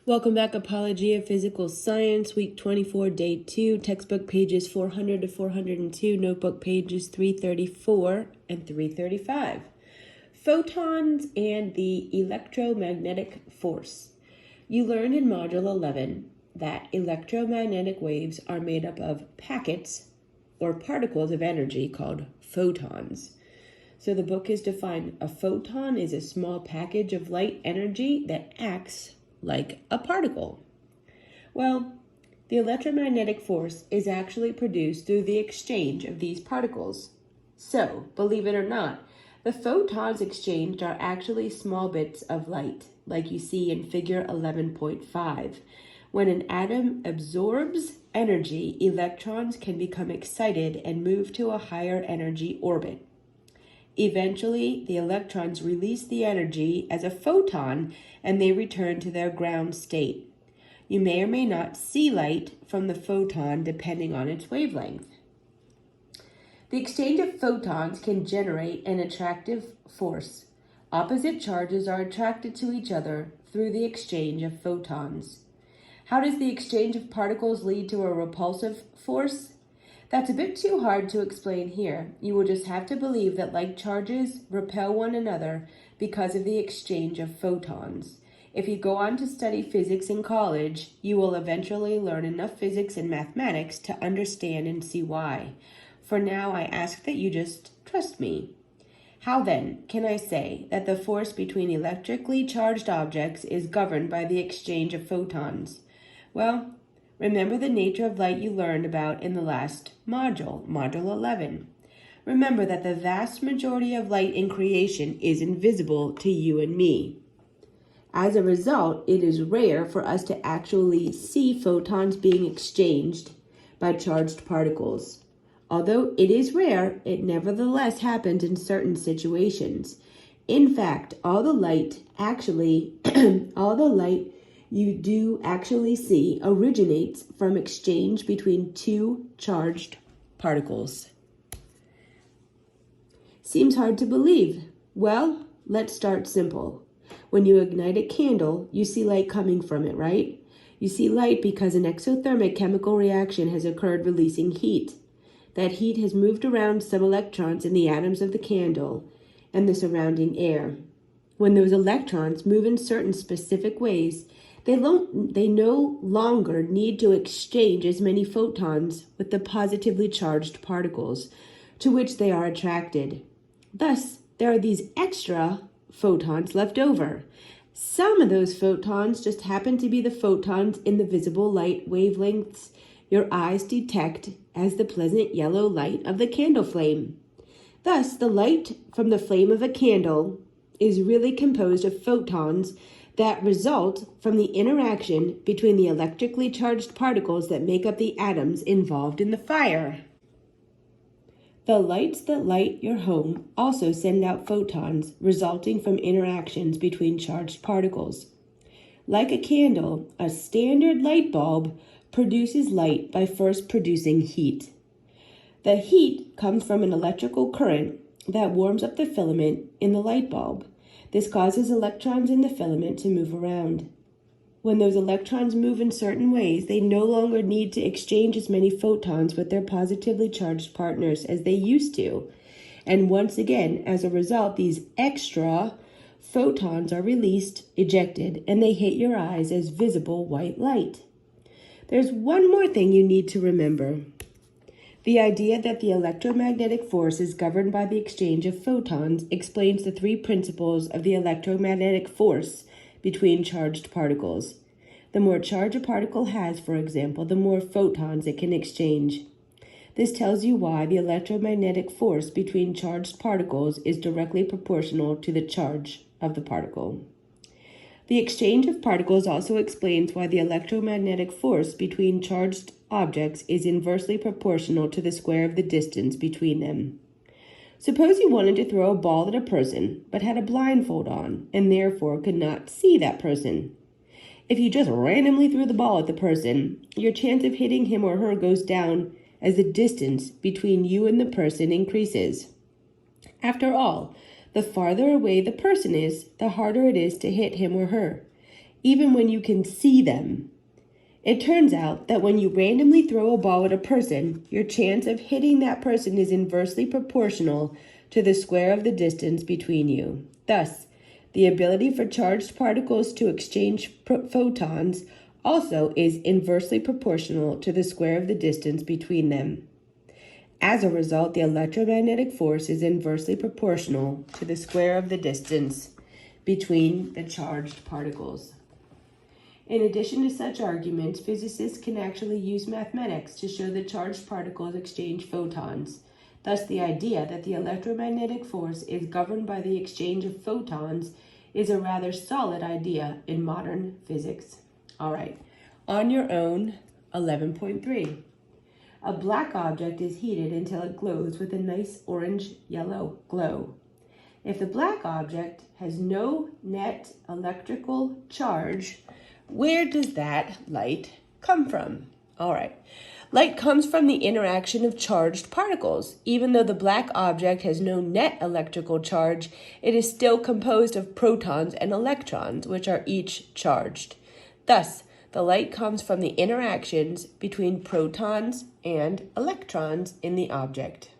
Welcome back, Apologia Physical Science, Week 24, Day 2, textbook pages 400 to 402, notebook pages 334 and 335. Photons and the electromagnetic force. You learned in Module 11 that electromagnetic waves are made up of packets or particles of energy called photons. So the book is defined: a photon is a small package of light energy that acts like a particle. Well, the electromagnetic force is actually produced through the exchange of these particles. So, believe it or not, the photons exchanged are actually small bits of light, like you see in figure 11.5. When an atom absorbs energy, electrons can become excited and move to a higher energy orbit. Eventually, the electrons release the energy as a photon and they return to their ground state. You may or may not see light from the photon depending on its wavelength. The exchange of photons can generate an attractive force. Opposite charges are attracted to each other through the exchange of photons. How does the exchange of particles lead to a repulsive force? That's a bit too hard to explain here. You will just have to believe that like charges repel one another because of the exchange of photons. If you go on to study physics in college, you will eventually learn enough physics and mathematics to understand and see why. For now, I ask that you just trust me. How then can I say that the force between electrically charged objects is governed by the exchange of photons? Well, remember the nature of light you learned about in the last module, Module 11. Remember that the vast majority of light in creation is invisible to you and me. As a result, it is rare for us to actually see photons being exchanged by charged particles. Although it is rare, it nevertheless happens in certain situations. In fact, all the light you do actually see originates from exchange between two charged particles. Seems hard to believe. Well, let's start simple. When you ignite a candle, you see light coming from it, right? You see light because an exothermic chemical reaction has occurred, releasing heat. That heat has moved around some electrons in the atoms of the candle and the surrounding air. When those electrons move in certain specific ways, they no longer need to exchange as many photons with the positively charged particles to which they are attracted. Thus, there are these extra photons left over. Some of those photons just happen to be the photons in the visible light wavelengths your eyes detect as the pleasant yellow light of the candle flame. Thus, the light from the flame of a candle is really composed of photons that result from the interaction between the electrically charged particles that make up the atoms involved in the fire. The lights that light your home also send out photons resulting from interactions between charged particles. Like a candle, a standard light bulb produces light by first producing heat. The heat comes from an electrical current that warms up the filament in the light bulb. This causes electrons in the filament to move around. When those electrons move in certain ways, they no longer need to exchange as many photons with their positively charged partners as they used to. And once again, as a result, these extra photons are released, ejected, and they hit your eyes as visible white light. There's one more thing you need to remember. The idea that the electromagnetic force is governed by the exchange of photons explains the three principles of the electromagnetic force between charged particles. The more charge a particle has, for example, the more photons it can exchange. This tells you why the electromagnetic force between charged particles is directly proportional to the charge of the particle. The exchange of particles also explains why the electromagnetic force between charged objects is inversely proportional to the square of the distance between them. Suppose you wanted to throw a ball at a person, but had a blindfold on, and therefore could not see that person. If you just randomly threw the ball at the person, your chance of hitting him or her goes down as the distance between you and the person increases. After all, the farther away the person is, the harder it is to hit him or her. even when you can see them. It turns out that when you randomly throw a ball at a person, your chance of hitting that person is inversely proportional to the square of the distance between you. Thus, the ability for charged particles to exchange photons also is inversely proportional to the square of the distance between them. As a result, the electromagnetic force is inversely proportional to the square of the distance between the charged particles. In addition to such arguments, physicists can actually use mathematics to show that charged particles exchange photons. Thus, the idea that the electromagnetic force is governed by the exchange of photons is a rather solid idea in modern physics. All right, on your own, 11.3. A black object is heated until it glows with a nice orange-yellow glow. If the black object has no net electrical charge, where does that light come from? All right. Light comes from the interaction of charged particles. Even though the black object has no net electrical charge, it is still composed of protons and electrons, which are each charged. Thus, the light comes from the interactions between protons and electrons in the object.